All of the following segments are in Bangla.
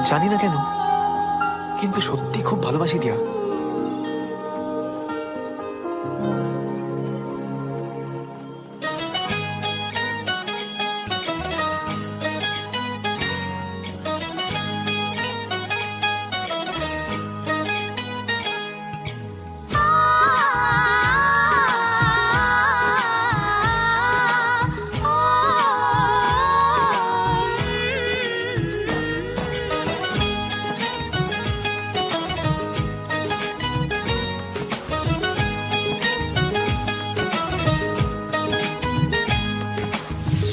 জানি না কেন, কিন্তু সত্যি খুব ভালোবাসি দিয়া।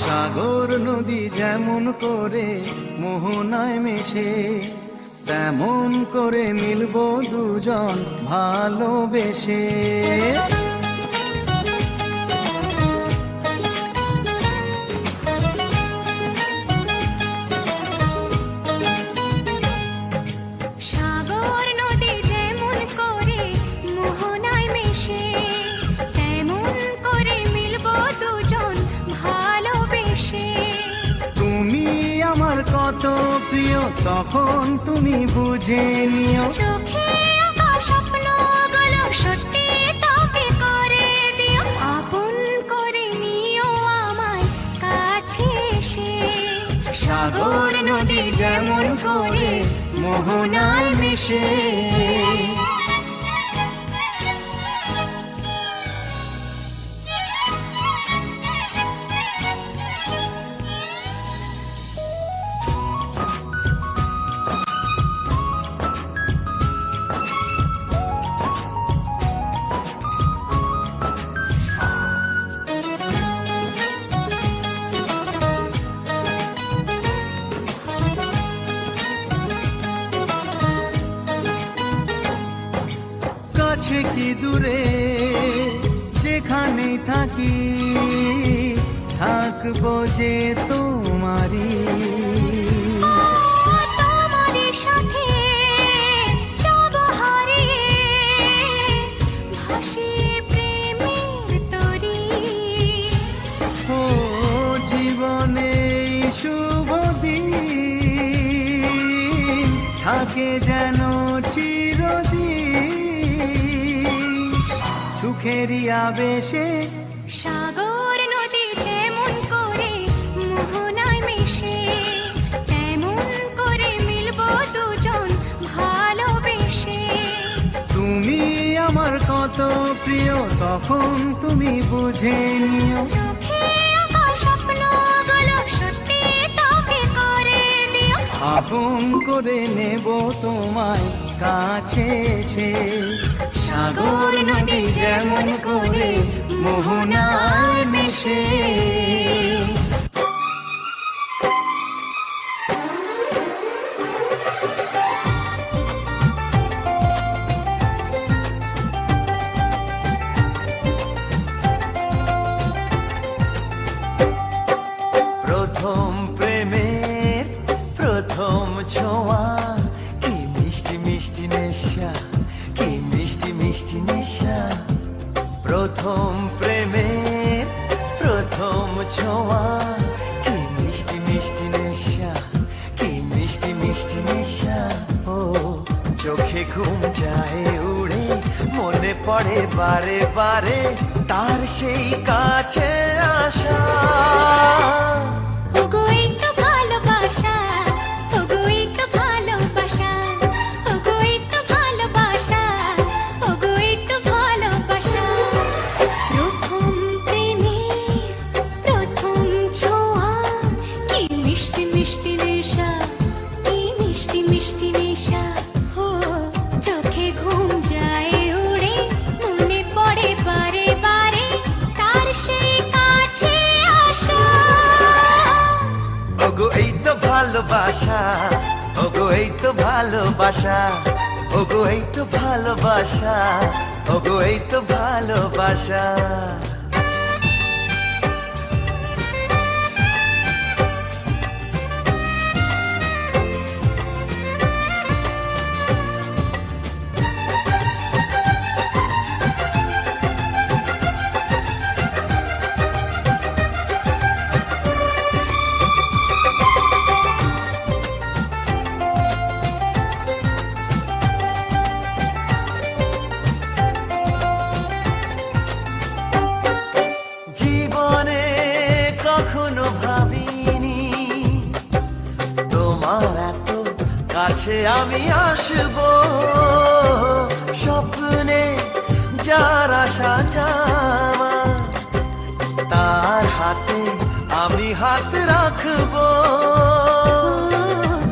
সাগর নদী যেমন করে মোহনায় মেশে, তেমন করে মিলবো দুজন ভালোবেসে। সাগর নদী যেমন করে মোহনায় মেশে, তেমন করে মিলবো দুজন ভালোবেসে। তুমি আমার কত প্রিয় তখন তুমি বুঝে নিও। চোখে আঁকা স্বপ্নগুলো সত্যি তোকে করে দিও, আপন করে নিও আমায় কাছে এসে। সাগর নদী যেমন করে মোহনায় মেশে। কাছে কি দূরে যেখানে থাকি, থাকবো যে তোমারি। তোমারই সাথে যাব হারিয়ে, ভাসিয়ে প্রেমের তরী। ও জীবনে এই শুভ দিন থাকে যেন চিরদিন, সুখেরই আবেশে। সাগর নদী যেমন করে মোহনায় মেশে, তেমন করে মিলবো দুজন ভালোবেসে। তুমি আমার কত প্রিয় তখন তুমি বুঝে নিও। চোখে আঁকা স্বপ্নগুলো সত্যি তোকে করে দিও, আপন করে নেব তোমায় কাছে এসে। সাগর নদী যেমন করে মোহনায় মেশে। প্রথম প্রেমের প্রথম ছোঁয়া, কি মিষ্টি মিষ্টি নেশা, কি মিষ্টি মিষ্টি নেশা। প্রথম প্রেমের প্রথম ছোঁয়া, কি মিষ্টি মিষ্টি নেশা, কি মিষ্টি মিষ্টি নেশা। ও চোখে ঘুম যায় উড়ে, মনে পড়ে বারে বারে তার সেই কাছে আসা। ওগো এই তো ভালোবাসা, ওগো এই তো ভালোবাসা, ওগো এই তো ভালোবাসা, ওগো এই তো ভালোবাসা। প্রথম প্রেমের প্রথম ছোঁয়া, কি মিষ্টি মিষ্টি নেশা, কি মিষ্টি মিষ্টি নেশা। ও চোখে ঘুম যায় উড়ে, মনে পড়ে বারে বারে তার সেই কাছে আসা। ওগো এই তো ভালোবাসা, ওগো এই তো ভালোবাসা, ওগো এই তো ভালোবাসা, ওগো এই তো ভালোবাসা। তোমার এত কাছে আমি আসবো, স্বপ্নে যার আশা জামা, তার হাতে আমি হাত রাখবো।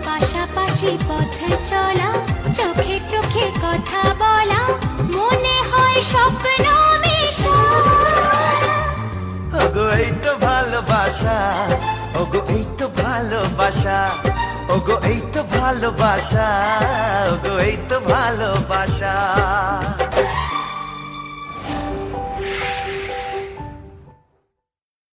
পাশাপাশি পথ চলা, চোখে চোখে কথা বলা, মনে হয় স্বপ্ন মেশা। ওগো এই তো ভালোবাসা, ওগো এই তো ভালোবাসা, ওগো এই তো ভালোবাসা, ওগো এই তো ভালোবাসা।